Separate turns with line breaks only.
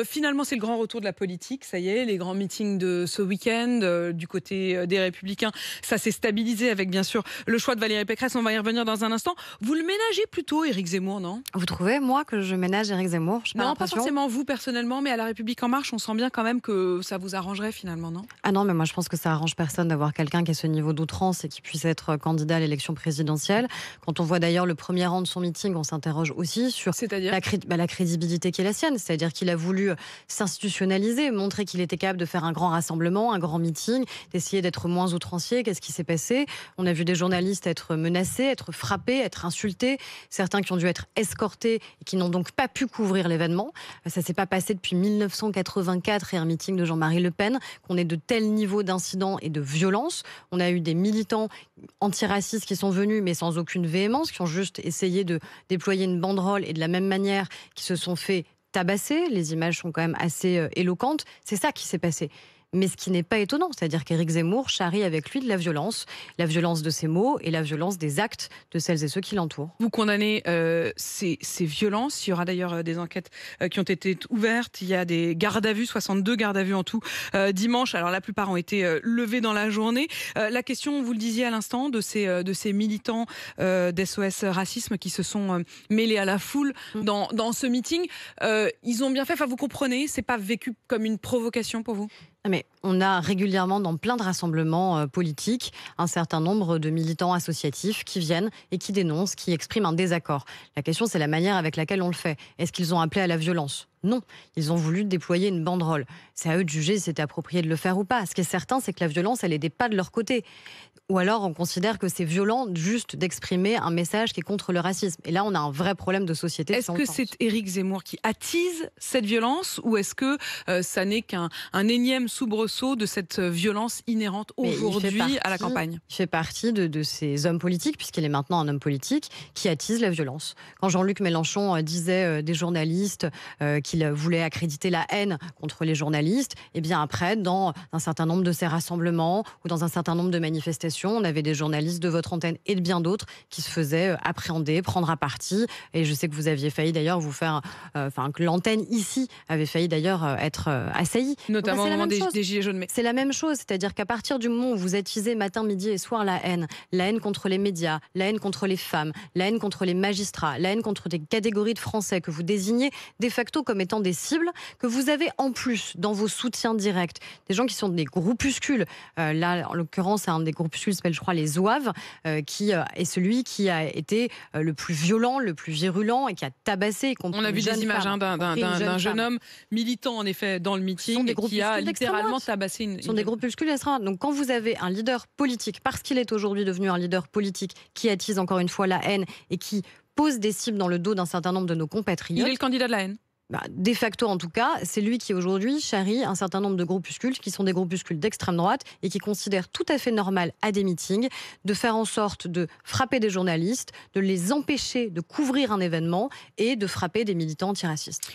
Finalement, c'est le grand retour de la politique. Ça y est, les grands meetings de ce week-end, du côté des Républicains, ça s'est stabilisé avec, bien sûr, le choix de Valérie Pécresse. On va y revenir dans un instant. Vous le ménagez plutôt, Éric Zemmour, non?
Vous trouvez, moi, que je ménage Éric Zemmour?
Non, pas forcément vous personnellement, mais à La République En Marche, on sent bien quand même que ça vous arrangerait finalement, non?
Ah non, mais moi je pense que ça arrange personne d'avoir quelqu'un qui a ce niveau d'outrance et qui puisse être candidat à l'élection présidentielle. Quand on voit d'ailleurs le premier rang de son meeting, on s'interroge aussi sur
C'est-à-dire
la crédibilité qui est la sienne. C'est-à-dire qu'il a voulu s'institutionnaliser, montrer qu'il était capable de faire un grand rassemblement, un grand meeting, d'essayer d'être moins outrancier. Qu'est-ce qui s'est passé? On a vu des journalistes être menacés, être frappés, être insultés, certains qui ont dû être escortés et qui n'ont donc pas pu couvrir l'événement. Ça s'est pas passé depuis 1984 et un meeting de Jean-Marie Le Pen qu'on ait de tels niveaux d'incidents et de violence. On a eu des militants antiracistes qui sont venus mais sans aucune véhémence, qui ont juste essayé de déployer une banderole et de la même manière qui se sont fait tabasser. Les images sont quand même assez éloquentes. C'est ça qui s'est passé. Mais ce qui n'est pas étonnant, c'est-à-dire qu'Éric Zemmour charrie avec lui de la violence de ses mots et la violence des actes de celles et ceux qui l'entourent.
vous condamnez ces violences. Il y aura d'ailleurs des enquêtes qui ont été ouvertes. Il y a des gardes à vue, 62 gardes à vue en tout dimanche. Alors la plupart ont été levés dans la journée. La question, vous le disiez à l'instant, de ces militants d'SOS Racisme qui se sont mêlés à la foule dans ce meeting. Ils ont bien fait, enfin vous comprenez, c'est pas vécu comme une provocation pour vous?
Mais on a régulièrement dans plein de rassemblements politiques un certain nombre de militants associatifs qui viennent et qui dénoncent, qui expriment un désaccord. La question, c'est la manière avec laquelle on le fait. Est-ce qu'ils ont appelé à la violence? Non, ils ont voulu déployer une banderole. C'est à eux de juger si c'était approprié de le faire ou pas. Ce qui est certain, c'est que la violence, elle n'était pas de leur côté. Ou alors, on considère que c'est violent juste d'exprimer un message qui est contre le racisme. Et là, on a un vrai problème de société.
Est-ce que c'est Éric Zemmour qui attise cette violence ou est-ce que ça n'est qu'un énième soubresaut de cette violence inhérente aujourd'hui à la campagne?
Il fait partie de ces hommes politiques, puisqu'il est maintenant un homme politique, qui attise la violence. Quand Jean-Luc Mélenchon disait des journalistes qu'il voulait accréditer la haine contre les journalistes, et bien après, dans un certain nombre de ces rassemblements ou dans un certain nombre de manifestations, on avait des journalistes de votre antenne et de bien d'autres qui se faisaient appréhender, prendre à partie. Et je sais que vous aviez failli d'ailleurs vous faire... que l'antenne ici avait failli d'ailleurs être assaillie.
Notamment au moment des Gilets jaunes.
C'est la même chose, c'est-à-dire qu'à partir du moment où vous attisez matin, midi et soir la haine contre les médias, la haine contre les femmes, la haine contre les magistrats, la haine contre des catégories de Français que vous désignez de facto comme étant des cibles, que vous avez en plus dans vos soutiens directs des gens qui sont des groupuscules. Là, en l'occurrence, un des groupuscules s'appelle, je crois, les Zouaves, qui est celui qui a été le plus violent, le plus virulent et qui a tabassé.
On a vu des images d'un jeune homme militant, en effet, dans le meeting, qui a littéralement tabassé une...
Ce sont des groupuscules extrêmes. Donc quand vous avez un leader politique, parce qu'il est aujourd'hui devenu un leader politique, qui attise encore une fois la haine et qui pose des cibles dans le dos d'un certain nombre de nos compatriotes...
Il est le candidat de la haine.
De facto, en tout cas, c'est lui qui aujourd'hui charrie un certain nombre de groupuscules qui sont des groupuscules d'extrême droite et qui considèrent tout à fait normal à des meetings de faire en sorte de frapper des journalistes, de les empêcher de couvrir un événement et de frapper des militants antiracistes.